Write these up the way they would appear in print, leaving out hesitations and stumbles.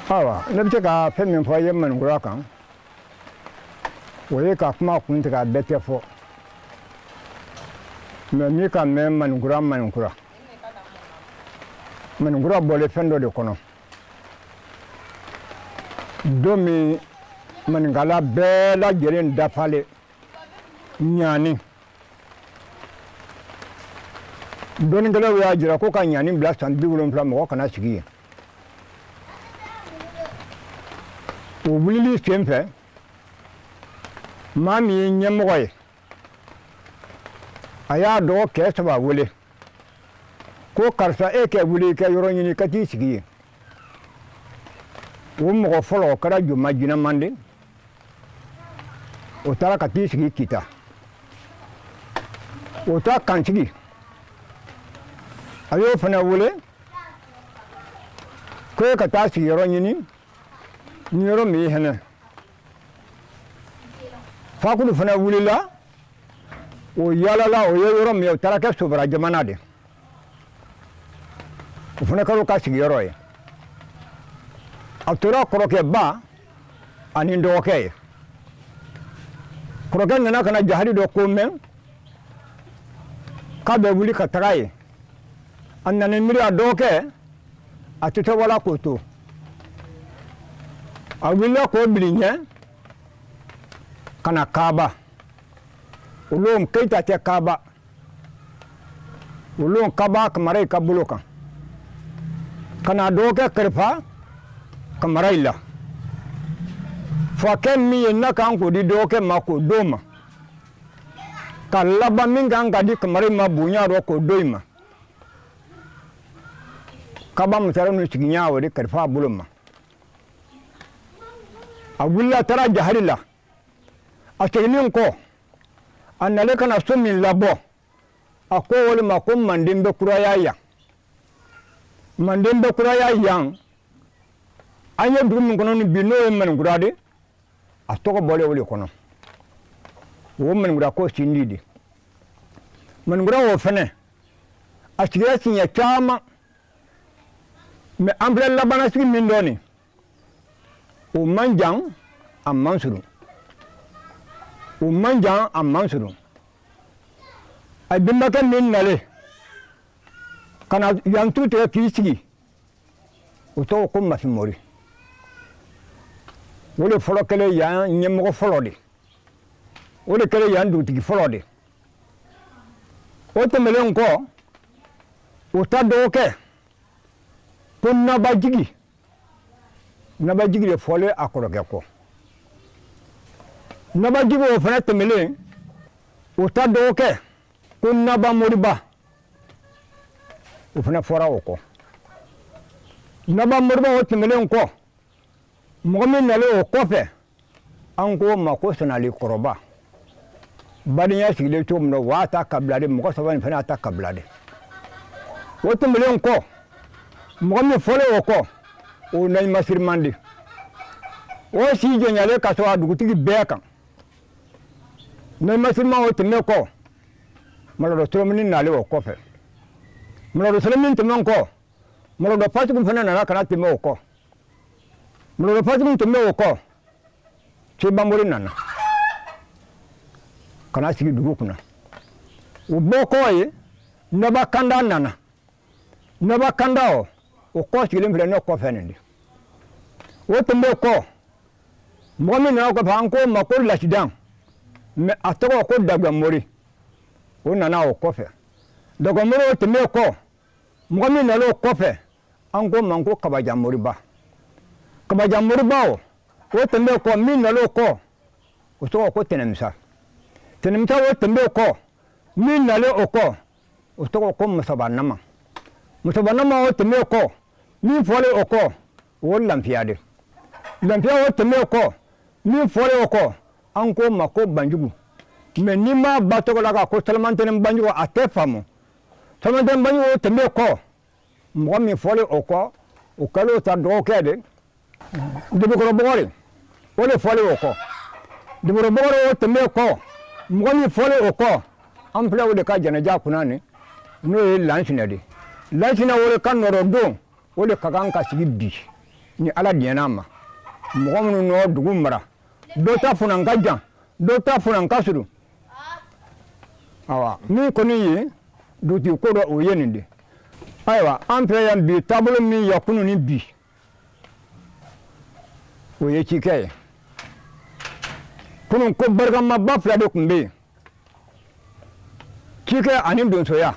awa ne bɛ se ka fɛn min fɔ ye maninkura kan o ye ka kuma kun tigɛ a bɛɛ tɛ fɔ mais min ka mɛn maninkura bɔlen fɛn dɔ de kɔnɔ don min maninkala bɛɛ lajɛlen dafalen ɲani dɔnnikɛlaw y'a jira ko ka ɲani bila san 70 mɔgɔ kana sigi yen o wulili sen fɛ maa min ye ɲɛmɔgɔ ye a y'a dɔgɔ kɛ saba wele ko karisa e kɛ wuli i ka yɔrɔ ɲini ka t'i sigi yen o mɔgɔ fɔlɔ o kɛra Joma Jinɛmande o taara ka t'i sigi Kita o ta kansigi a y'o fana wele ko e ka taa sigiyɔrɔ ɲini ni yɔrɔ min ye hinɛ Fakulu fana wulila o yaalala o ye yɔrɔ min ye o taara kɛ Sobara jamana de o fana kɛra o ka sigiyɔrɔ ye a tora kɔrɔkɛba ani dɔgɔkɛ ye kɔrɔkɛ nana ka na jahali dɔ ko mɛn k'a bɛ wuli ka taga ye a nana miiri a dɔgɔkɛ a tɛ wala k'o to a wulila k'o bili ɲɛ ka na Kaaba o don Keyita tɛ Kaaba o don Kaaba Kamara ka bolo kan ka na dɔgɔkɛ kalifa Kamara la fakɛ min ye n'a kan k'o di dɔgɔkɛ ma k'o d'o ma ka laban min kan ka di Kamara ma bonya dɔ k'o d'o ma Kaaba musara nu sigi ɲɛ o de kalifa a bolo ma a wulila taara jahari la a seginnen kɔ a nalen ka na so min labɔ a ko o de ma ko Manden bɛ kuraya yan Manden bɛ kuraya yan an ye dugu min kɔnɔ ni bi n'o ye maninkura de a tɔgɔ bɔlen o de kɔnɔ o maninkura ko Sindi de maninkura o fɛnɛ a sigira siɲɛ caman mais an filɛ labanna sigi min dɔ nin o man jan a man surun o man jan a man surun a benbakɛ min nalen ka na yan tu tigɛ k'i sigi o tɔgɔ ko Mafin-Mori o de fɔlɔ kɛlen yan ɲɛmɔgɔ fɔlɔ de o de kɛlen yan dugutigi fɔlɔ de o tɛmɛlen kɔ o ta dɔgɔkɛ ko Nabajigi de fɔlen a kɔrɔkɛ kɔ Nabajigi o fana tɛmɛlen o ta dɔgɔkɛ ko Naba Moriba o fana fɔra o kɔ Naba Moriba o tɛmɛlen kɔ mɔgɔ min nalen o kɔfɛ an ko ma ko Sanali Kɔrɔba badenya sigilen cogo min na o y'a ta kabila de mɔgɔ saba in fana y'a ta kabila de o tɛmɛlen kɔ mɔgɔ min fɔlen o kɔ o Naɲuman Sirimande o si jɔnyalen ka sɔrɔ a dugutigi bɛɛ kan Naɲuman Siriman o tɛmɛnen kɔ Malɔdɔ Solomini nalen o kɔfɛ Malɔdɔ Solomini tɛmɛnen kɔ Malɔdɔ Fatigu fana nana ka na tɛmɛ o kɔ Malɔdɔ Fatigu tɛmɛnen o kɔ Sebamori nana ka na sigi dugu kunna o bɔkɔ ye Naba Kanda nana Naba Kanda o kɔ sigilen filɛ ne kɔfɛ nin de o tɛmɛnen kɔ mɔgɔ min nana o kɔfɛ an ko ma ko Lasidan mais a tɔgɔ ko Dagabamori o nana o kɔfɛ Dagabamori o tɛmɛnen kɔ mɔgɔ min nana o kɔfɛ an ko ma ko Kabajan Moriba Kabajan Moriba o tɛmɛnen kɔ min nana o kɔ o tɔgɔ ko Tɛnɛmisa Tɛnɛmisa o tɛmɛnen kɔ min nana o kɔ o tɔgɔ ko Musaba Nama Musaba Nama o tɛmɛnen kɔ min fɔlen o kɔ o Lanfiya de Lanfiya o tɛmɛnen kɔ min fɔlen o kɔ an ko ma ko Banjugu mais ni ma ba tɔgɔ la ka ko Salamantɛnɛn Banjugu a tɛ faamu Salamantɛnɛn Banjugu o tɛmɛnen kɔ mɔgɔ min fɔlen o kɔ o kɛlen o ta dɔgɔkɛ de Debekɔrɔ Bɔgɔri o de fɔlen o kɔ Debekɔrɔ Bɔgɔri o tɛmɛnen kɔ mɔgɔ min fɔlen o kɔ an filɛ o de ka jɛnɛja kunna nin n'o ye Lansinɛ de Lansinɛ o de ka nɔrɔ don o de ka kan ka sigi bi ni ala diɲɛna ma mɔgɔ minnu nɔ dugu mara dɔ ta fana ka jan dɔ ta fana ka surun awa min kɔni ye dugutigi ko dɔ o ye nin de ayiwa an fɛ yan bi taabolo min ya kunu ni bi o ye cikɛ ye kunun ko barikamaba fila de tun bɛ yen cikɛ ani donsoya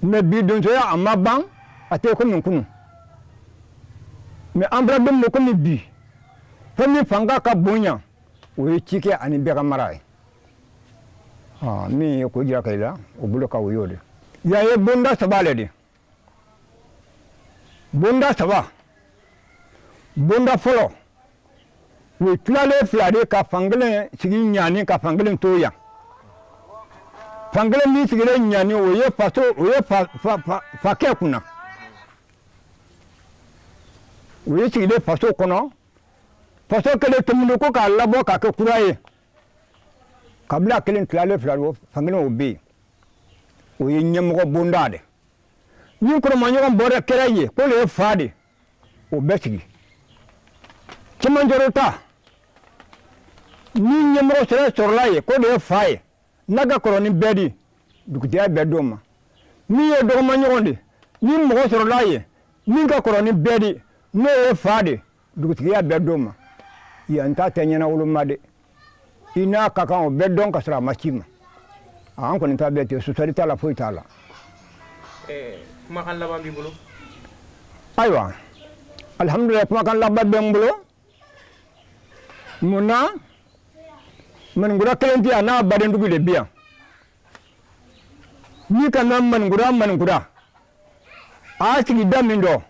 mɛ bi donsoya a ma ban a tɛ komi kunun mɛ an fana bɛ min komi bi fɛn min fanga ka bon yan o ye cikɛ ani bɛɛ ka mara ye min ye ko jira ka i la o bolo ka o y'o de yan ye bonda saba le de bonda saba bonda fɔlɔ u ye tilalen fila de ka fankelen sigi ɲani ka fankelen to yan fankelen min sigilen ɲani o ye faso o ye fakɛ kunna o ye sigilen faso kɔnɔ faso kelen tɛmɛnen ko k'a labɔ k'a kɛ kura ye kabila kelen tilalen fila de fankelen o bɛ yen o ye ɲɛmɔgɔ bonda de ni kɔrɔmaɲɔgɔn bɔra kɛra ye ko le ye fa de o bɛ sigi cɛmancɛro ta ni ɲɛmɔgɔ sɔrɔla ye ko le ye fa ye n'a ka kɔrɔ ni bɛɛ de dugutigiya bɛɛ d'o ma min ye dɔgɔmaɲɔgɔn de ni mɔgɔ sɔrɔla ye min ka kɔrɔ ni bɛɛ de n'o ye fa de dugutigiya bɛɛ d'o ma yan ta tɛ ɲɛnawoloma de i n'a ka kan o bɛɛ dɔn ka sɔrɔ a ma ci ma an kɔni ta bɛɛ ten sosali t'a la foyi t'a la kumakan laban b'i bolo ayiwa alihamudulilayi kumakan laban bɛ n bolo mun na maninkura kelen tɛ yan n'a badendugu de bɛ yan n'i ka mɛn maninkura a y'a sigida min dɔn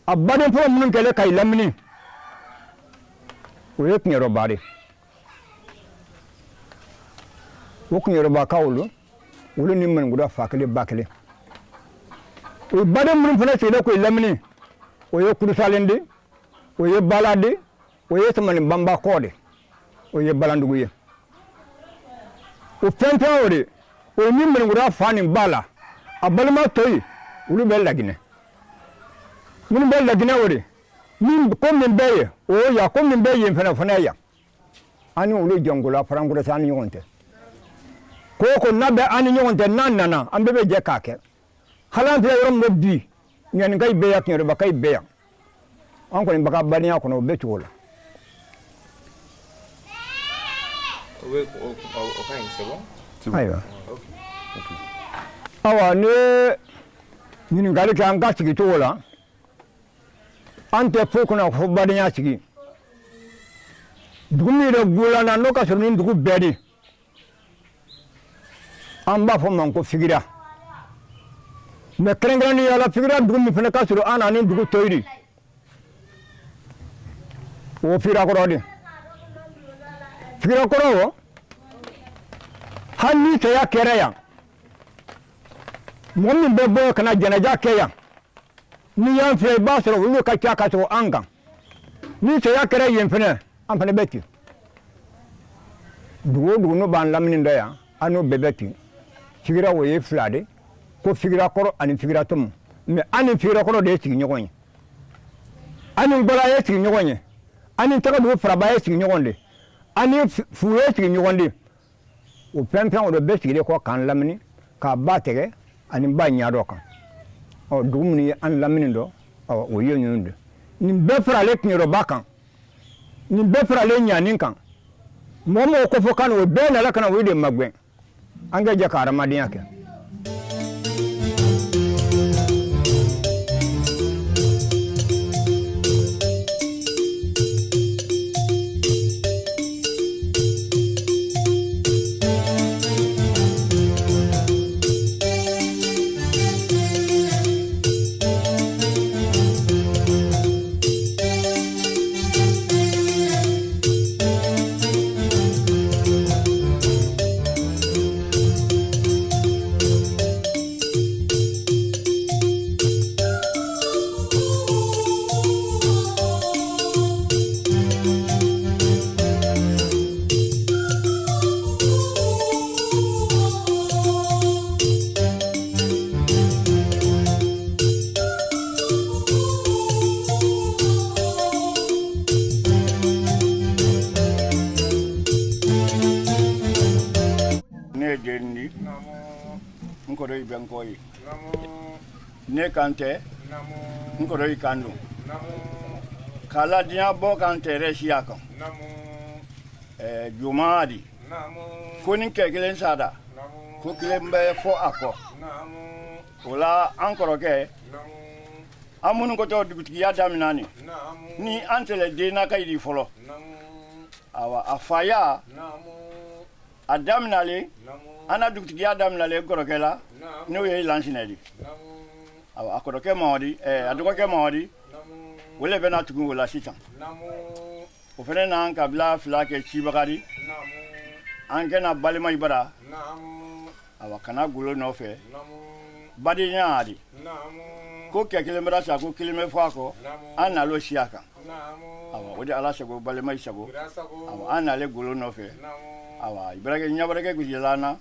a baden fɔlɔ minnu kɛlen ka i lamini o ye tiɲɛrɔba de o tiɲɛrɔbakaw olu ni maninkura fa kelen ba kelen o baden minnu fana sigilen ko i lamini o ye kurusalen de o ye bala de o ye samani banbakɔ de o ye balandugu ye o fɛn fɛn o de o ye min maninkura fa nin ba la a balima tɔ ye olu bɛ laginɛ minnu bɛ laginɛ o de ko min bɛ ye o ye yan ko min bɛ yen fana ye yan an ni olu jɔnkola farankurasa an ni ɲɔgɔn tɛ ko o ko n'a bɛ an ni ɲɔgɔn tɛ n'a nana an bɛɛ bɛ jɛ k'a kɛ hali an filɛ yɔrɔ min na bi ɲanikayi bɛ yan kiɲɛrɔbakayi bɛ yan an kɔni bɛ ka badenya kɔnɔ o bɛ cogo la. ayiwa awa ne ɲininkali kɛ an ka sigi cogo la an tɛ foyi kɔnɔ fo badenya sigi dugu min yɛrɛ goyana n'o ka sɔrɔ ni dugu bɛɛ de an b'a fɔ ma ko figira mɛ kɛrɛnkɛrɛnnenya la figira dugu min fana ka sɔrɔ an na ni dugu tɔ ye o figirakɔrɔ de figirakɔrɔ o hali ni saya kɛra yan mɔgɔ min bɛ bɔ ka na jɛnɛja kɛ yan ni y'an filɛ i b'a sɔrɔ olu ka ca ka sɔrɔ an kan ni saya kɛra yen fana an fana bɛ ten dugu o dugu n'o b'an lamini dɔ yan an n'o bɛɛ bɛ ten figira o ye fila de ko figirakɔrɔ ani figiratɔmɔ mɛ an ni figirakɔrɔ de ye sigiɲɔgɔn ye an ni gbɔla ye sigiɲɔgɔn ye an ni tɛgɛdugu faraba ye sigiɲɔgɔn de an ni fu ye sigiɲɔgɔn de o fɛn fɛn o de bɛ sigilen kɔ k'an lamini k'a ba tigɛ ani ba ɲadɔ kan dugu minnu ye an lamini dɔ o ye ninnu de nin bɛɛ faralen kiɲɛrɔba kan nin bɛɛ faralen ɲani kan mɔgɔ mɔgɔ ko fɔ kan o bɛɛ nana ka na o de magɛn an ka jɛ ka hadamadenya kɛ. ne kan tɛ n kɔrɔ i kan don k'a ladenya bɔ kan tɛrɛ siya kan jumaa di ko ni kɛ kelen sara ko kelen bɛ fɔ a kɔ o la an kɔrɔkɛ an minnu kɔtɔ dugutigiya daminɛ ni an tɛlɛ den na ka yiri fɔlɔ awa a faya a daminɛlen an na dugutigiya daminɛlen kɔrɔkɛ la n'o ye lansinɛ di awa a kɔrɔkɛ Mamadi a dɔgɔkɛ Mamadi o le bɛna tugu o la sisan o fana n'an kabila fila kɛ cibaga di an kɛna balima ibara awa kana golo nɔfɛ badenya di ko kɛ kelen bɛra sa ko kelen bɛ fɔ a kɔ an nalo siya kan awa o de ala sago balima i sago awa an nale golo nɔfɛ awa ibarakɛ ɲabarakɛ gujɛla na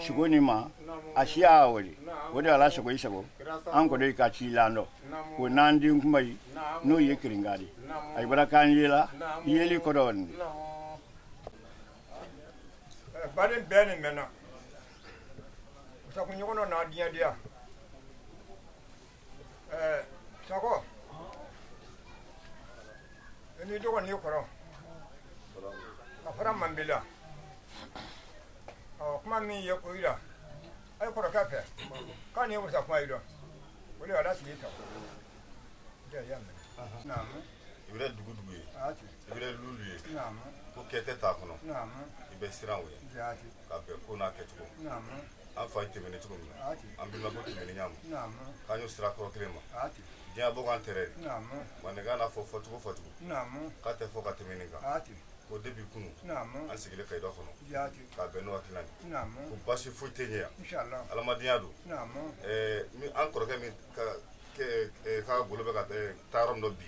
sogo ni ma a siya o de ala sago i sago an kɔni ka ci lan dɔ o n'an den kuma yi n'o ye kiringa di a ibaraka an yela yeli kɔdɔ baden bɛɛ nin mɛnna sakuɲɔgɔn n'a diɲɛ diya Sago ni dɔgɔnin kɔrɔ a fɔra Manbila kuma min ye koyi la a ye kɔrɔkɛ fɛ k'a ni ye wasa kuma yi dɔn o de y'a la sigi ta i bɛ dugu ye i bɛ lulu ye ko kɛ tɛ t'a kɔnɔ i bɛ siran o ye ka bɛn ko n'a kɛcogo an fa tɛmɛni cogo min na an bɛnba ko tɛmɛni ɲamu k'an y'o sira kɔrɔ kelen ma diɲɛ bɔ k'an tɛrɛ mandenka n'a fɔ fɔcogo k'a tɛ fɔ ka tɛmɛ nin kan ko depuis kunu an sigilen Kayidɔ kɔnɔ k'a bɛn n'o hakilina ye ko basi foyi tɛ ɲɛ yan adamadenya don an kɔrɔkɛ min ka bolo bɛ ka taa yɔrɔ min dɔ bi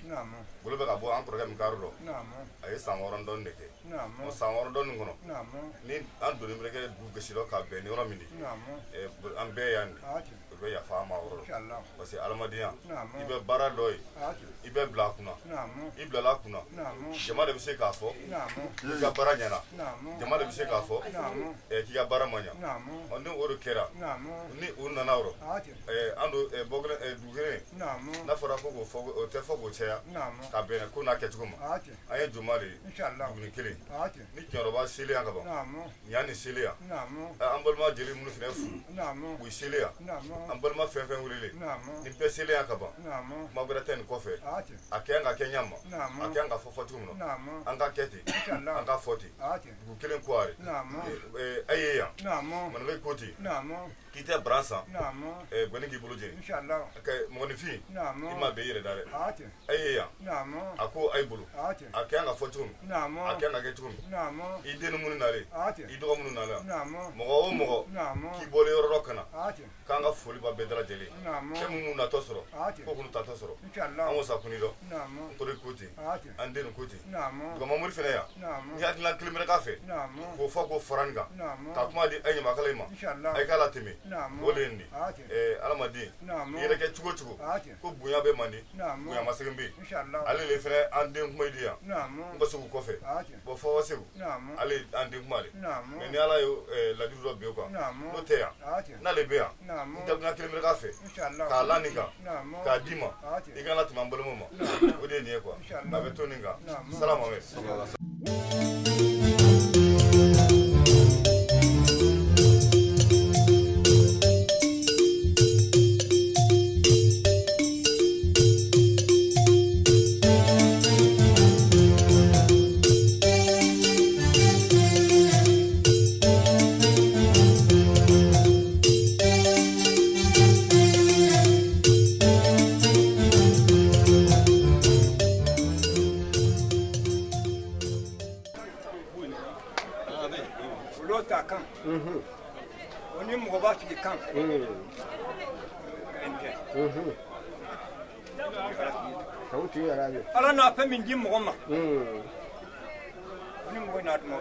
bolo bɛ ka bɔ an kɔrɔkɛ min ka yɔrɔ dɔ a ye san 6 dɔɔnin de kɛ o san 6 dɔɔnin kɔnɔ ni an donnen bɛ kɛ dugu gosi ka bɛn ni yɔrɔ min de an bɛɛ yan de o bɛ yafa an ma yɔrɔ la parce que adamadenya i bɛ baara dɔ ye i bɛ bila a kunna i bilala a kunna jama de bɛ se k'a fɔ k'i ka baara ɲɛna jama de bɛ se k'a fɔ k'i ka baara ma ɲɛ ni o de kɛra ni o nana yɔrɔ an don dugu kelen n'a fɔra ko o tɛ fɔ k'o caya ka bɛn ko n'a kɛcogo ma an ye joma de ye duguni kelen ni kiɲɛrɔba selen yan ka ban ɲa ni selen yan an balima jeli minnu fana furu u selen yan an balima fɛn fɛn wele ni bɛɛ selen yan ka ban kuma wɛrɛ tɛ nin kɔfɛ a kɛ yan ka kɛ ɲa ma a kɛ yan ka fɔ cogo min na an ka kɛ ten an ka fɔ ten dugu kelen kuwari a ye yan manabɛ ko ten k'i tɛ baran san gɔni k'i bolo jeni mɔgɔninfin i ma bɛn i yɛrɛ da dɛ a ye yan a ko a y'i bolo a kɛ yan ka fɔ cogo min a kɛ yan ka kɛ cogo min i den minnu nalen i dɔgɔ minnu nalen mɔgɔ o mɔgɔ k'i bɔlen yɔrɔ dɔ ka na k'an ka foli b'a bɛɛ dara lajɛlen cɛ minnu natɔ sɔrɔ ko k'u tatɔ sɔrɔ an ko sa kuni dɔn n kɔrɔ ko ten an den ko ten dugumamuru fana yan n hakilina kelen bɛ k'a fɛ k'o fɔ k'o fara nin kan ka kuma di a ɲamakala in ma a ye k'a la tɛmɛ o de ye nin de adamaden i yɛrɛ kɛ cogo cogo ko bonya bɛ man di bonya ma segin bɛ yen ale de fana an den kuma di yan n ka segu kɔfɛ bɔn fɔ segu ale an den kuma de mɛ ni ala ye ladiri dɔ bin o kan n'o tɛ yan n'ale bɛ yan n dabila kelen bɛ k'a fɛ k'a la nin kan k'a d'i ma i kana tɛmɛ an balimaw ma o de ye nin ye quoi a bɛ to nin kan salamamɛ ala n'a fɛn min di mɔgɔ ma ni mɔgɔ n'a tuma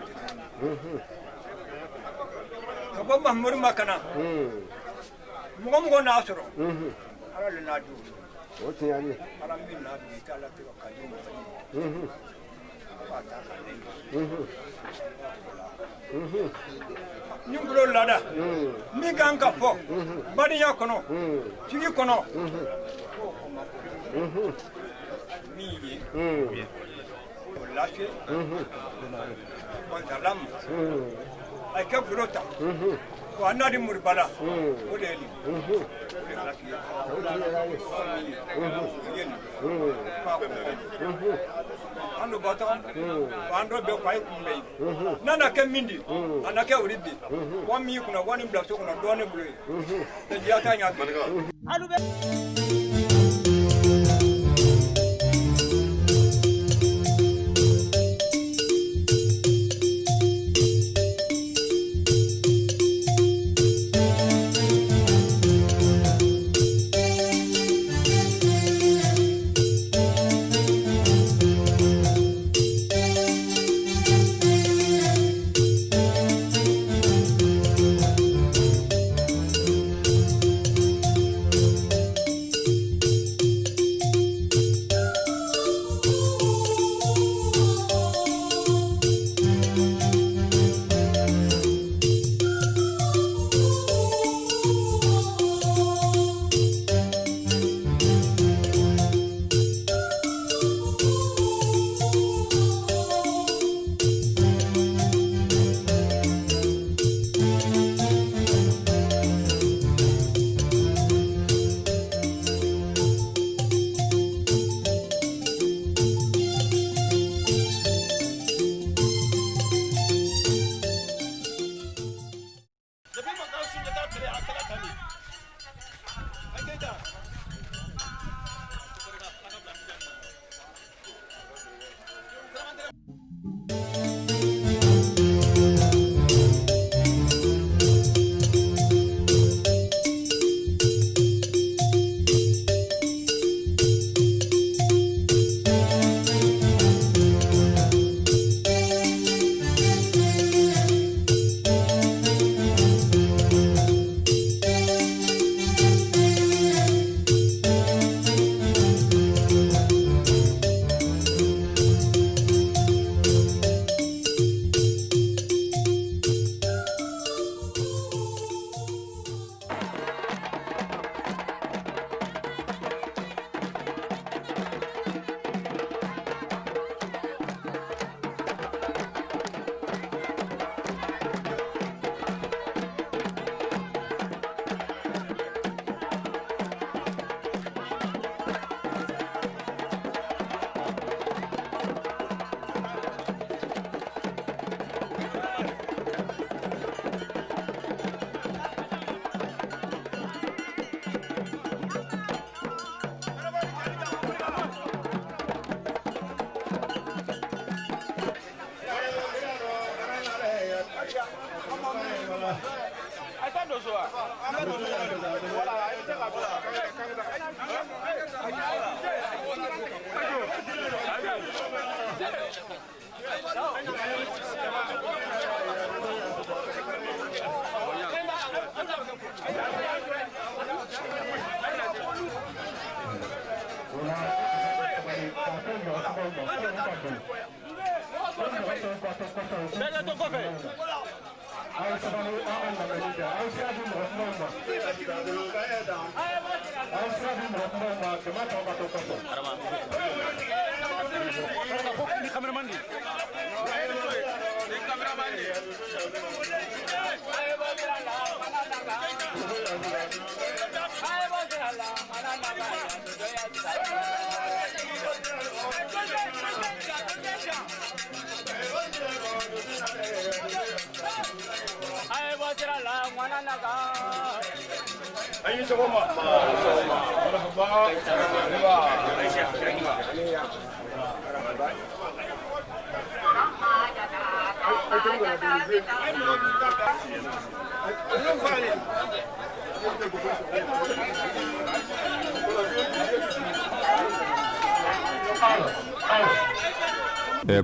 ka bɔ Mahamadu ma kana mɔgɔ n'a sɔrɔ ala le n'a di o tiɲɛ ala min n'a di k'ala tɛ ka di mɔgɔ ni bulo lada mi kan ka fo badiya kono tigi kono mi ye lâché on dalam ay ka bulota wa nadi murbala o de ni ando batam ando be kwai kumbe nana ke mindi anake uribi wa mi kuna wani blaso kuna done bulu te diata nya alu be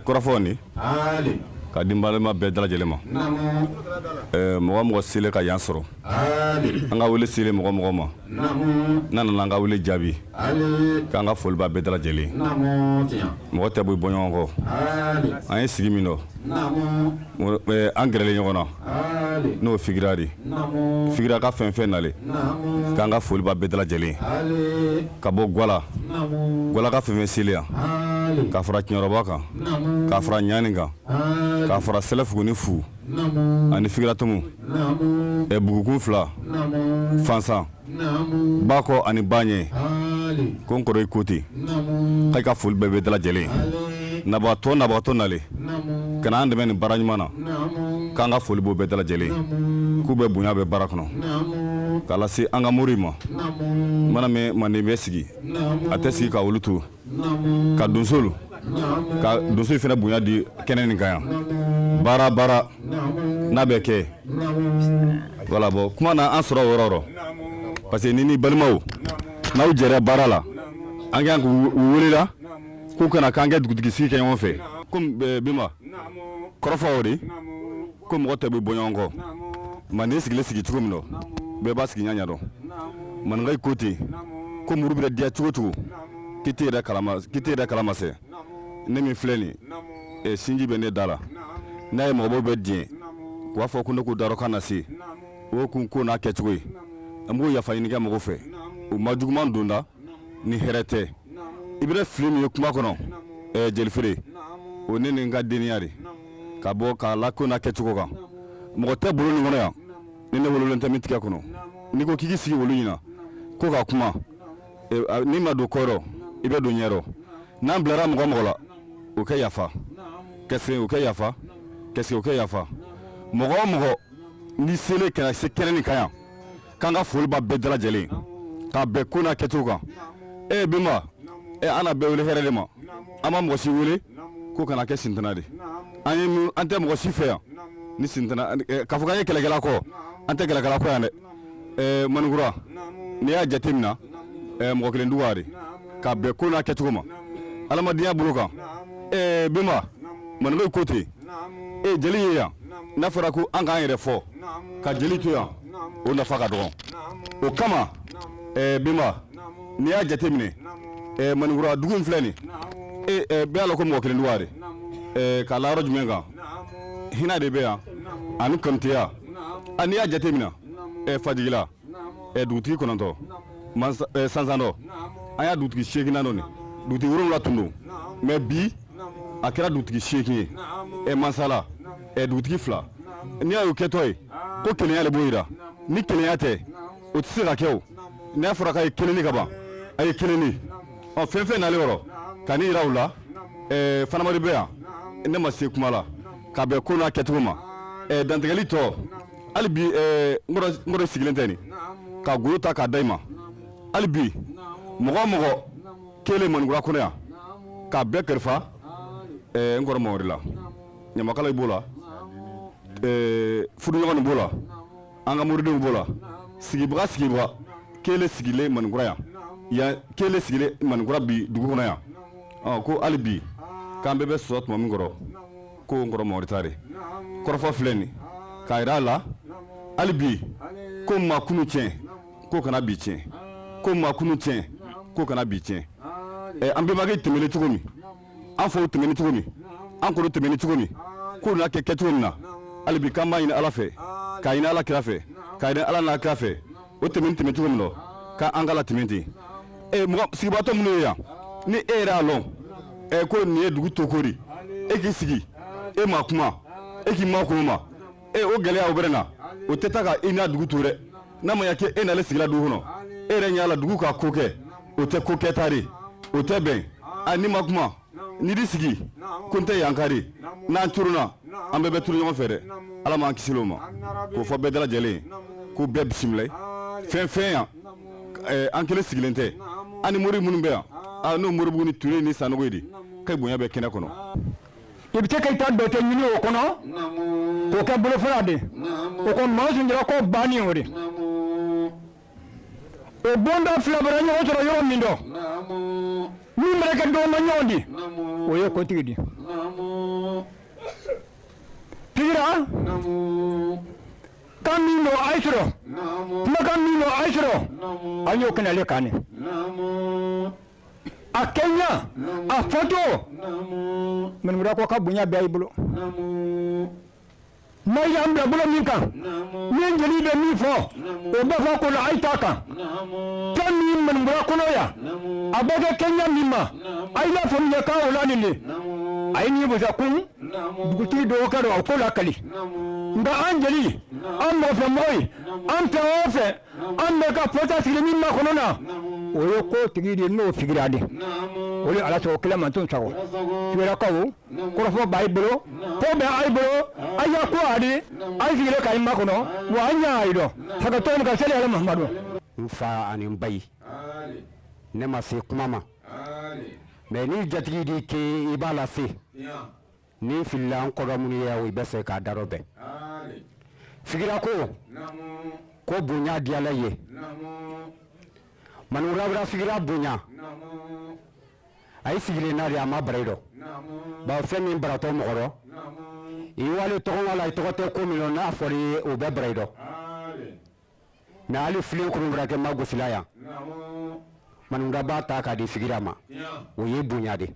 Kurafoni ali ka di balima bɛɛ dala lajɛlen ma mɔgɔ mɔgɔ sele ka yan sɔrɔ an ka wele sele mɔgɔ mɔgɔ ma n'a nana an ka wele jaabi k'an ka foli b'a bɛɛ dala lajɛlen mɔgɔ tɛ bɔ ɲɔgɔn kɔ an ye sigi min dɔ an gɛrɛlen ɲɔgɔn na n'o figira de figira ka fɛn fɛn nale k'an ka foli b'a bɛɛ dala lajɛlen ka bɔ Gwala ka fɛn fɛn sele yan ka fara Kiɲɛrɔba kan ka fara Ɲani kan ka fara Sɛlɛfugu ni Fu ani Figiratumu Bugukun 2 Fansan Bakɔ ani Baɲɛ ko n kɔrɔ i ko ten k'a ka foli bɛɛ bɛ dala lajɛlen nabagatɔ nale kana an dɛmɛ nin baara ɲuman na k'an ka foli b'o bɛɛ dala lajɛlen k'u bɛ bonya bɛ baara kɔnɔ k'a lase an ka mori ma mana mɛn manden bɛ sigi a tɛ sigi ka olu to ka donso fana bonya di kɛnɛ nin kan yan baara n'a bɛ kɛ wala bɔ kuma na an sɔrɔ o yɔrɔ parce que ni balimaw n'aw jɛra baara la an kan k'u welela k'u kana k'an kɛ dugutigi sigi kɛ ɲɔgɔn fɛ komi Bima kɔrɔfɔ o de ko mɔgɔ tɛ bɛ bɔ ɲɔgɔn kɔ manden sigilen sigi cogo min na bɛɛ b'a sigi ɲa dɔn maninka i ko ten ko muru bɛ diya cogo cogo k'i tɛ yɛrɛ kalama sɛ ne min filɛ nin sinji bɛ ne da la n'a ye mɔgɔbaw bɛ diɲɛ k'u b'a fɔ ko ne k'u darɔ kan na se o kun ko n'a kɛcogo ye an b'o yafa ɲini kɛ mɔgɔw fɛ o ma juguman donda ni hɛrɛ tɛ i bɛ fili min ye kuma kɔnɔ jelifere o ne ni n ka deniya de ka bɔ k'a la ko n'a kɛcogo kan mɔgɔ tɛ bolo nin kɔnɔ yan ni ne wololen tɛ min tigɛ kɔnɔ n'i ko k'i sigi wolo ɲina ko ka kuma n'i ma don kɔrɔ i bɛ don ɲɛrɔ n'an bilara mɔgɔ la o kɛ yafa kɛsɛ o kɛ yafa mɔgɔ o mɔgɔ ni sele kana se kɛnɛ nin kan yan k'an ka foli b'a bɛɛ dala lajɛlen k'a bɛn ko n'a kɛcogo kan Bima an na bɛɛ wele hɛrɛ de ma an ma mɔgɔ si wele ko kana kɛ sintana de an tɛ mɔgɔ si fɛ yan ni sintana k'a fɔ k'an ye kɛlɛkɛla kɔ an tɛ kɛlɛkɛla kɔ yan dɛ Manikura n'i y'a jate minna mɔgɔ kelen duga de k'a bɛn ko n'a kɛcogo ma adamadenya bolo kan Bima maninka i ko ten jeli ye yan n'a fɔra ko an k'an yɛrɛ fɔ ka jeli to yan o nafa ka dɔgɔ o kama Bima n'i y'a jate minɛ Manikura dugu in filɛ nin bɛɛ la ko mɔgɔ kelen duga de k'a la yɔrɔ jumɛn kan hinɛ de bɛ yan ani kanuteya n'i y'a jate minɛ Fajigila dugutigi 9 Sanzandɔ an y'a dugutigi 8 dɔn nin dugutigi 7 tun don mais bi a kɛra dugutigi 8 ye Mansala dugutigi 2 n'i y'a y'o kɛtɔ ye ko kelenya de b'o yira ni kelenya tɛ o tɛ se ka kɛ o n'a fɔra k'a ye kelenni ka ban a ye kelenni fɛn fɛn nalen yɔrɔ ka ni yira u la Fanamadi bɛ yan ne ma se kuma la ka bɛn ko n'a kɛcogo ma dantigɛli tɔ hali bi n kɔrɔ sigilen tɛ nin ka golo ta k'a da i ma hali bi mɔgɔ o mɔgɔ kelen Manikura kɔnɔ yan k'a bɛɛ kalifa n kɔrɔ Mamadi la ɲamakala b'o la furuɲɔgɔn b'o la an ka moridenw b'o la sigibaga kelen sigilen Manikura yan kelen sigilen Manikura bi dugu kɔnɔ yan ko hali bi k'an bɛɛ bɛ sɔrɔ tuma min kɔrɔ ko n kɔrɔ Mamadi ta de kɔrɔfɔ filɛ nin k'a yira a la hali bi ko maa kunu tiɲɛ ko kana bi tiɲɛ ko maa kunu tiɲɛ ko kana bi tiɲɛ an bɛnbakɛ tɛmɛlen cogo min an faw tɛmɛni cogo min an kɔrɔ tɛmɛni cogo min ko n'a kɛ kɛcogo min na hali bi k'an b'a ɲini Ala fɛ k'a ɲini Ala kira fɛ k'a ɲini Ala n'a kira fɛ o tɛmɛni tɛmɛ cogo min na k'an ka latɛmɛ ten mɔgɔ sigibaatɔ minnu ye yan ni e yɛrɛ y'a lɔn ko nin ye dugu tokori e k'i sigi e ma kuma e k'i ma kuma ma o gɛlɛya o bɛ na o tɛ taa ka i n'a dugu to dɛ n'a ma ɲɛ k'e n'ale sigila dugu kɔnɔ e yɛrɛ ɲɛ la dugu ka ko kɛ o tɛ ko kɛta de o tɛ bɛn ni ma kuma n'i di sigi ko n tɛ yanka de n'an turuna an bɛɛ bɛ turu ɲɔgɔn fɛ dɛ Ala m'an kisi o ma k'o fɔ bɛɛ dala lajɛlen k'u bɛɛ bisimila fɛn yan an kelen sigilen tɛ an ni mori minnu bɛ yan n'o moribugu ni Ture ni Sanogo ye de k'e bonya bɛ kɛnɛ kɔnɔ i bɛ se ka i ta dɔ kɛ ɲini o kɔnɔ k'o kɛ bolofara de o kɔni maa sunjata ko bannen o de o bonda fila bɛra ɲɔgɔn sɔrɔ yɔrɔ min dɔ min bɛrɛ kɛ dɔw ma ɲɔgɔn di o ye kotigi di Nka kan min don a ye sɔrɔ kumakan min don a ye sɔrɔ an y'o kɛnɛle kan ne a kɛɲa a fɔto manumura ko ka bonya bɛɛ y'i bolo n'a y'an bila bolo min kan ni jeli bɛ min fɔ o b'a fɔ ko la a ye t'a kan fɛn min manumura kɔnɔ yan a bɛ kɛ kɛɲa min ma a ye lafaamuya kan o la nin de a ye nin busa kun dugutigi dɔw kɛ don a ko la kali nka an jeli an mɔgɔfɛmɔgɔ ye an fɛn o fɛn an bɛ ka fɔta sigi min ma kɔnɔ na o ye ko tigi de n'o sigira de o ye ala sɔrɔ kɛlɛ man to sago sigirakaw kɔrɔfɔ b'a bolo ko bɛ a bolo a y'a ko a di a sigilen ka ma kɔnɔ wa an y'a yi dɔn hakɛtɔ ni ka seli ala mamadu n fa ani n ba yi ne ma se kuma ma mɛ ni jatigi di kɛ i b'a lase ni filila an kɔrɔ minnu ye o i bɛ se k'a darɔ bɛɛ sigira ko bonya di ala ye manura sigira bonya a ye sigilen n'a de a ma bara i dɔ bawo fɛn min baratɔ mɔgɔ dɔ i wale tɔgɔ wala i tɔgɔ tɛ ko min dɔn n'a fɔra i ye o bɛɛ bara i dɔ mɛ hali filen kurun kɛ ma gosila yan manura b'a ta k'a di sigira ma o ye bonya de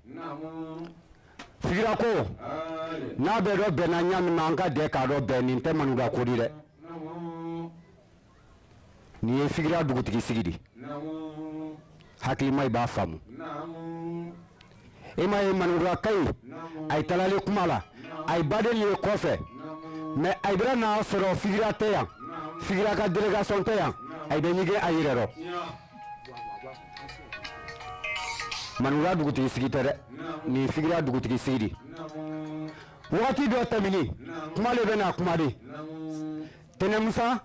sigira ko n'a bɛ dɔ bɛnna ɲa min ma an ka dɛ k'a dɔ bɛn nin tɛ manura ko di dɛ nin ye sigira dugutigi sigi di hakilima i b'a faamu e ma ye manura ka ye a ye talali kuma la a ye baden ye kɔfɛ mɛ a ye bɛna n'a sɔrɔ sigira tɛ yan sigira ka délégation tɛ yan a ye bɛ ɲige a yɛrɛ rɔ manura dugutigi sigi tɛ dɛ nin sigira dugutigi sigi di wagati dɔ tɛmɛni kuma le bɛ na kuma de tɛnɛmusa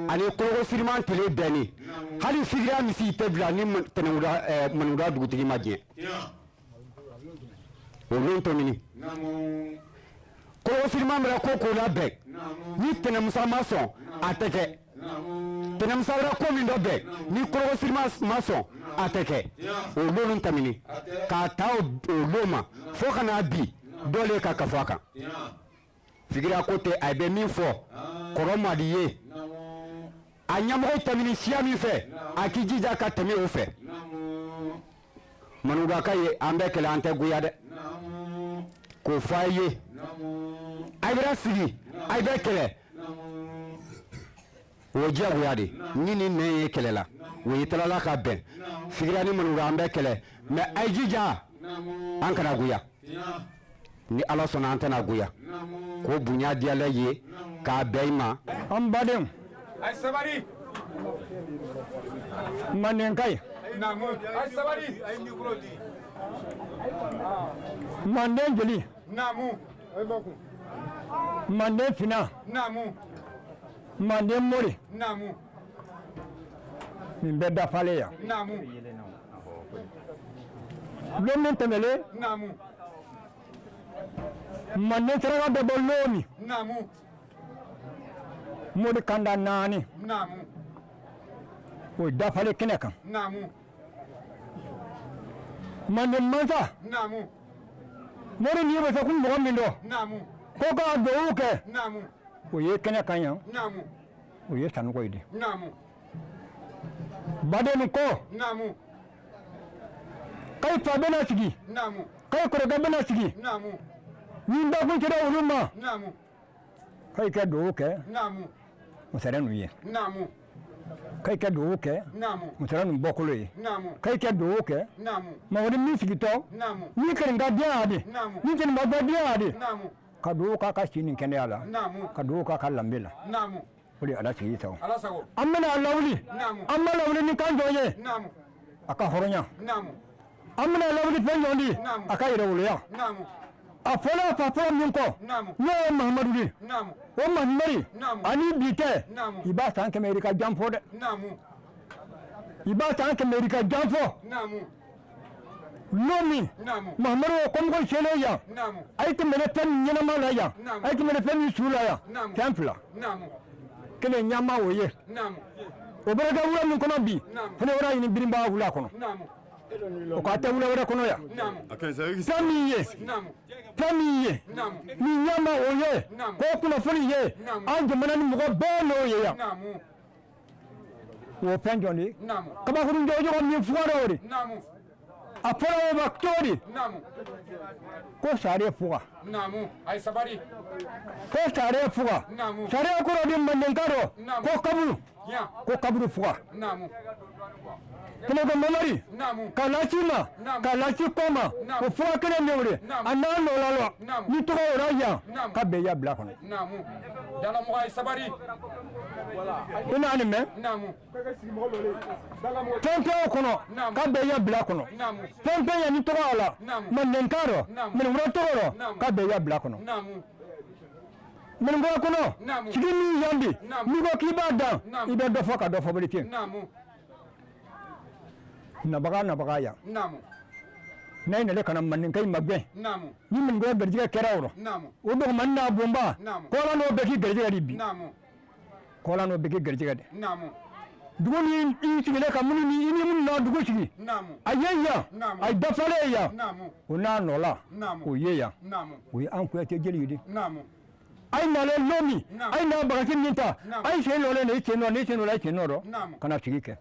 ani kologo siriman tile bɛnni hali sigira misi tɛ bila ni manura dugutigi ma diɲɛ o don tɛmɛni kologo siriman bɛra ko k'o labɛn ni tɛnɛmusa ma sɔn a tɛ kɛ tɛnɛmusa wɛrɛ ko min dɔ bɛn ni kologo siriman ma sɔn a tɛ kɛ o don tɛmɛni k'a ta o don ma fo ka n'a bi dɔ le ka kafɔ a kan sigira ko tɛ a bɛ min fɔ kɔrɔ madi ye a ɲɛmɔgɔ tɛmɛni siya min fɛ a k'i jija ka tɛmɛ o fɛ manugaka ye an bɛ kɛlɛ an tɛ goya dɛ k'o fɔ a ye a yɛrɛ sigi a bɛ kɛlɛ o ye diyagoya de ni nin nɛn ye kɛlɛ la o ye talala ka bɛn sigira ni manuga an bɛ kɛlɛ mɛ a ye jija an kana goya ni ala sɔnna an tɛna goya ko bonya di ala ye k'a bɛn i ma an badenw ay sabari mandenka ye namu ay sabari ay micro di manden jeli namu ay boku manden fina namu manden mori namu min bɛ dafale yan namu lon min tɛmɛlen namu manden saraka bɛ bɔ lon min namu mori kanda naani namu o dafale kɛnɛ kan namu manden mansa namu mori ni bɛ se kun mɔgɔ min dɔ namu ko k'a dugawu kɛ namu o ye kɛnɛ kan yan namu o ye sanuko ye de namu badenw ko namu k'a fa bɛna sigi namu k'a kɔrɔkɛ bɛna sigi namu ni dakun sera olu ma namu k'a kɛ dugawu kɛ namu masara ninnu ye namu k'a kɛ dugawu kɛ namu masara ninnu bɔkolo ye namu k'a kɛ dugawu kɛ namu mɔgɔni min sigitɔ namu ni kɛnɛka den y'a de namu ni kɛnɛba den y'a de namu ka dugawu k'a ka si nin kɛnɛya la namu ka dugawu k'a ka danbe la namu o de ye ala sigi sago ala sago an bɛna a lawuli namu an ma lawuli ni kan jɔn ye namu a ka hɔrɔnya namu an bɛna lawuli fɛn jɔn di Namu. a ka yɛrɛwoloya namu a fɔla a fa fɔlɔ min kɔ namu n'o ye mahamadu de namu o mahamadu Namu. ani bi tɛ Namu. i b'a san kɛmɛ yiri ka jan fɔ dɛ namu i b'a san kɛmɛ yiri ka jan fɔ namu n'o min namu mahamadu o kɔmɔgɔ selen yan namu a ye tɛmɛnɛ fɛn min ɲɛnama la yan Namu. a ye tɛmɛnɛ fɛn min su la yan Namu. fɛn fila namu kelen ɲama o ye namu o bɛrɛ kɛ wula min kɔnɔ bi Namu. fɛnɛ wɛrɛ ɲini birinba wula kɔnɔ namu o ka tɛ wula wɛrɛ kɔnɔ yan fɛn min ye nin ɲɛma o ye k'o kunnafoni ye an jamana ni mɔgɔ bɛɛ n'o ye yan o fɛn jɔn de kabakurun jɔjɔgɔ min fugara o de a fɔra o ma cogo di ko sare fuga ko sare fuga sare kɔrɔ di mandenka dɔ ko kaburu fuga kɛlɛkɛ mamari ka lasi ma ka lasi kɔ ma o fuga kelen min o de a n'a nɔla lɔ ni tɔgɔ yɔrɔ yan ka bɛn ya bila kɔnɔ i n'a nin mɛn fɛn tɛ o kɔnɔ ka bɛn ya bila kɔnɔ fɛn tɛ yan ni tɔgɔ a la mandenka rɔ mɛnɛnkura tɔgɔ rɔ ka bɛn ya bila kɔnɔ mɛnɛnkura kɔnɔ sigi min yan bi n'i ko k'i b'a dan i bɛ dɔ fɔ ka dɔ fɔ bere ten nabaga yan n'a ye nale kana mandenka in ma gɛn ni mandenka garijɛgɛ kɛra o rɔ o dɔgɔmani n'a bonba kɔlan n'o bɛɛ k'i garijɛgɛ de bi kɔlan n'o bɛɛ k'i garijɛgɛ de dugu ni i sigilen ka minnu ni i ni minnu n'a dugu sigi a ye yan a dafalen yan o n'a nɔla o ye yan o ye an kuyatɛ jeli ye de a ye nalen lon min a ye n'a bagasi min ta a ye sen nɔlen de i sen nɔ n'i sen nɔla i sen nɔ dɔ ka na sigi kɛ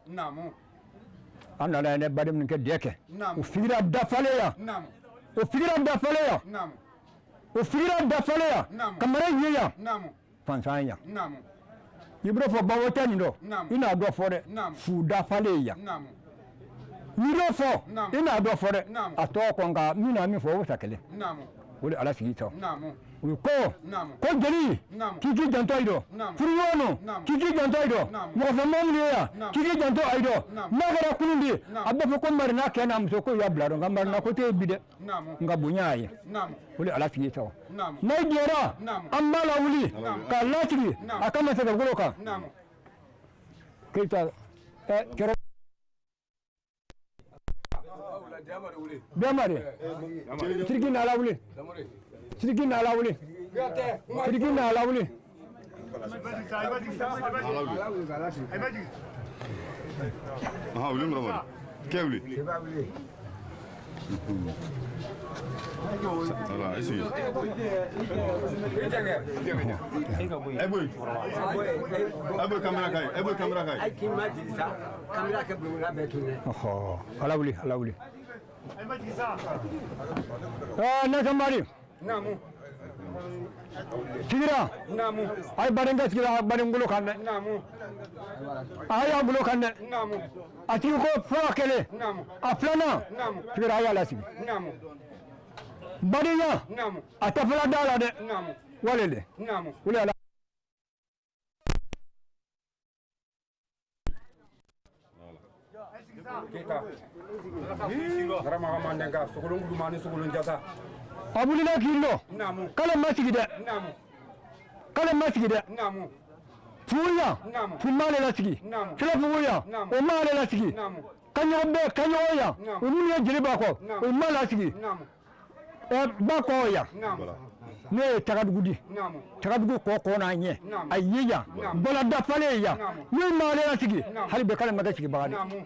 an nana ye ne baden min kɛ deɛ kɛ o figira dafalen yan o figira dafalen yan o figira dafalen yan kamara ye yan fansan yan i b'a fɔ bawo tɛ nin dɔ i n'a dɔ fɔ dɛ fu dafalen yan n'i y'o fɔ i n'a dɔ fɔ dɛ a tɔ kɔn nka min na min fɔ o sa kelen o de ala sigi tɔ o ye ko jeli k'i k'i janto a yi dɔ furuɲɔgɔnw k'i k'i janto a yi dɔ mɔgɔfɛnma minnu ye yan k'i k'i janto a yi dɔ n'a kɛra kunun de a b'a fɔ ko marina kɛ n'a muso ko y'a bila dɔn nka marina ko t'e bi dɛ nka bonya y'a ye o de ala sigi tɔ n'a jɛra an b'a lawuli k'a lasigi a ka masakɛbolo kan keyita kɛrɛ Biamare Siriki na lawuli Siriki na lawuli Siriki na lawuli aha wuli mramari ke wuli ala isi eboy kamera kai ai kin ma jisa kamera ka bu ga betu ne oh ala wuli na samari namu sigira namu ay barenga sigira baren gulo kanne namu aya gulo kanne namu ati ko fwa kele namu aflana namu sigira aya la sigi namu bariya namu atafala dala de namu walele namu wala ala kita rama mandenga sugulun gudumani sugulun jasa abulina killo namu kala masigi de namu kala masigi de namu fuya namu fumale la sigi namu sila fuya o male la sigi namu kanyo be kanyo ya o ni ye jiri ba ko o mala sigi namu ba ko ya namu ne tagadugudi namu tagadugu ko na nye ayiya bala dafale ya ni male la sigi hali be kala maga sigi bagade namu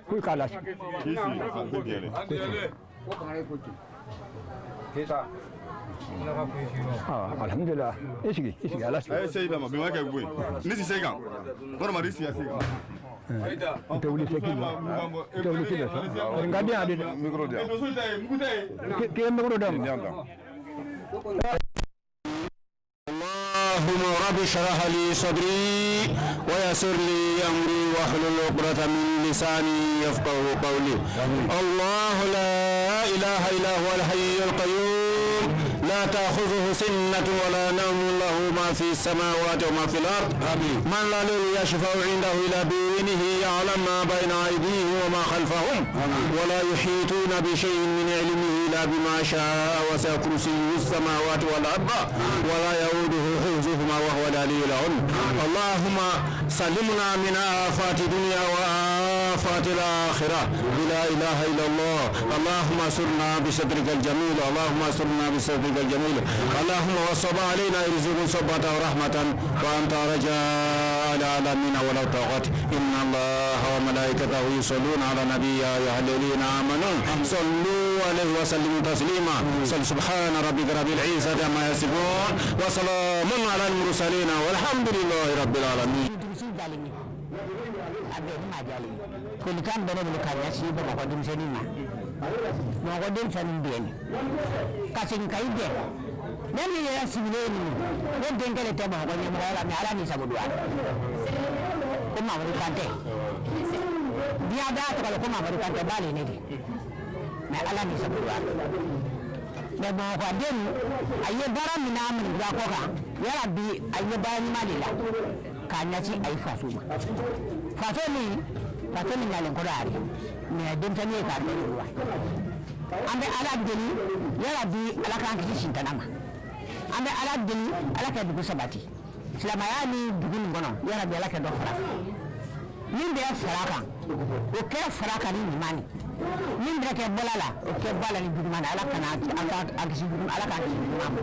ku kala sigi kita alhamdulillah isigi ala sigi ay seyda ma bima kay boy nisi seygan normal isi ya seygan te wuli sekilo te wuli kilo ngadi ade micro dia ke micro dam اللهم رب اشرح لي صدري ويسر لي امري واحلل عقدة من لساني يفقهوا قولي الله لا اله الا هو الحي القيوم لا تاخذه سنة ولا نوم له ما في السماوات وما في الارض من لا يشفع عنده الا باذنه يعلم ما بين ايديهم وما خلفهم ولا يحيطون بشيء من علمه الا بما شاء وسع كرسيه السماوات والارض ولا يؤوده حفظهما وهو العلي العظيم اللهم سلمنا من آفات الدنيا وآفات الآخرة لا إله إلا الله اللهم استرنا بسترك الجميل اللهم استرنا بسترك الجميل اللهم وصب علينا رزق صبة ورحمة وأنت رجاء العالمين ولا طاقة إن الله وملائكته يصلون على النبي يا أيها الذين آمنوا صلوا عليه وسلموا تسليما سبحان ربك رب العزة عما يصفون وسلام على المرسلين والحمد لله رب العالمين. كل كان بنا بلوكان يسيب مقدم سنينا مقدم سنين كاسين كايدة نمي يسيبين ندين كله تبع مقدم مقالا ميالا نسابودوا كم أمريكان تي dia ada tu kalau kau mahu berikan kembali ni, malah ni sebelum. Memang kadang ayah barang minam ni berapa kan? Ya Rabbi ayah barang ni mana lah? Kerana si ayah fasuma. Fasum ni nalar korari. Ni ada macam ni kan berubah. Ambil alat jadi, ya Rabbi alat kan kita cinta nama. Ambil alat jadi, alat kan buku sabati. Selama ni buku ni kono, ya Rabbi alat kan doktor. Ni dia serakan. Okey serakan ni mana? Ni dia ke bola lah. Okey bola ni di mana? Alat kan agak sibuk alat kan di mana?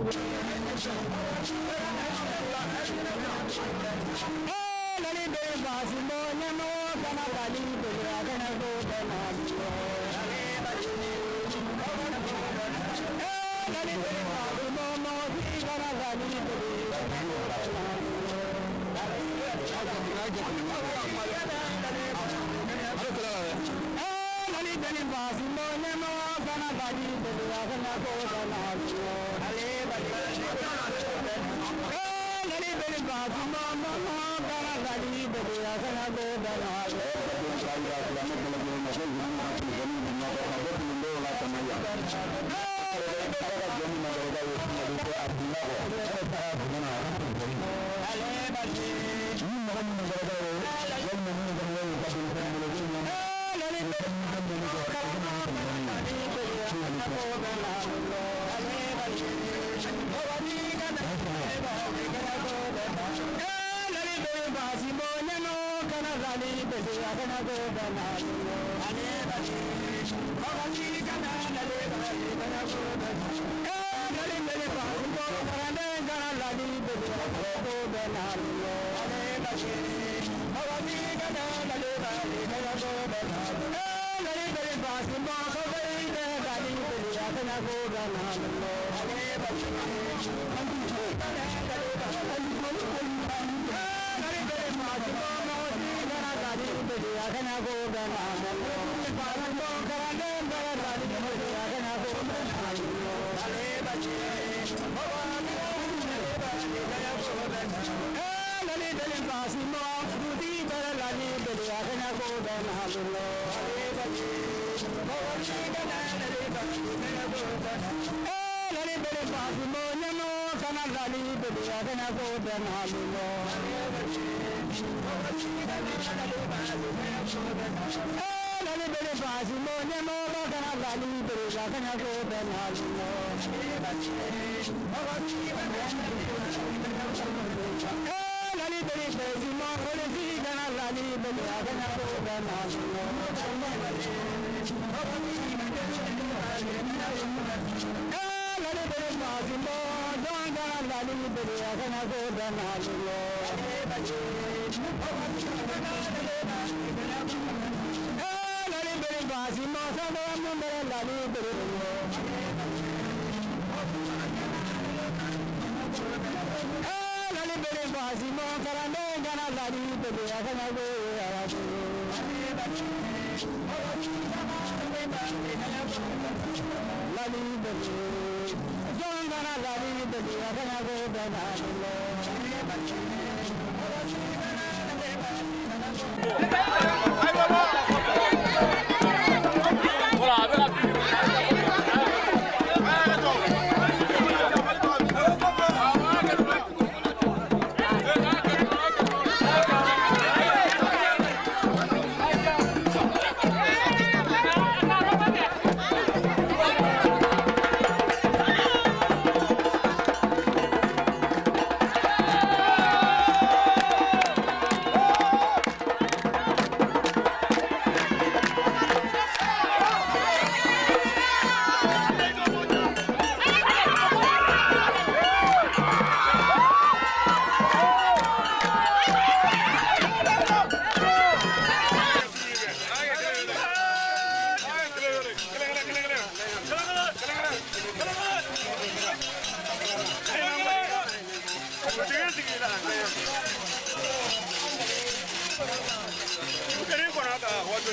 Lali berbahasa semuanya no karena kali berada di dalam dia. Lali berbahasa semuanya karena kali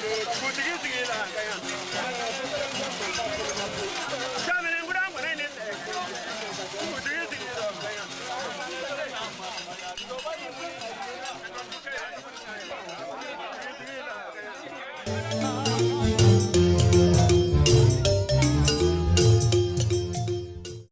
dugutigi sigi la ka yan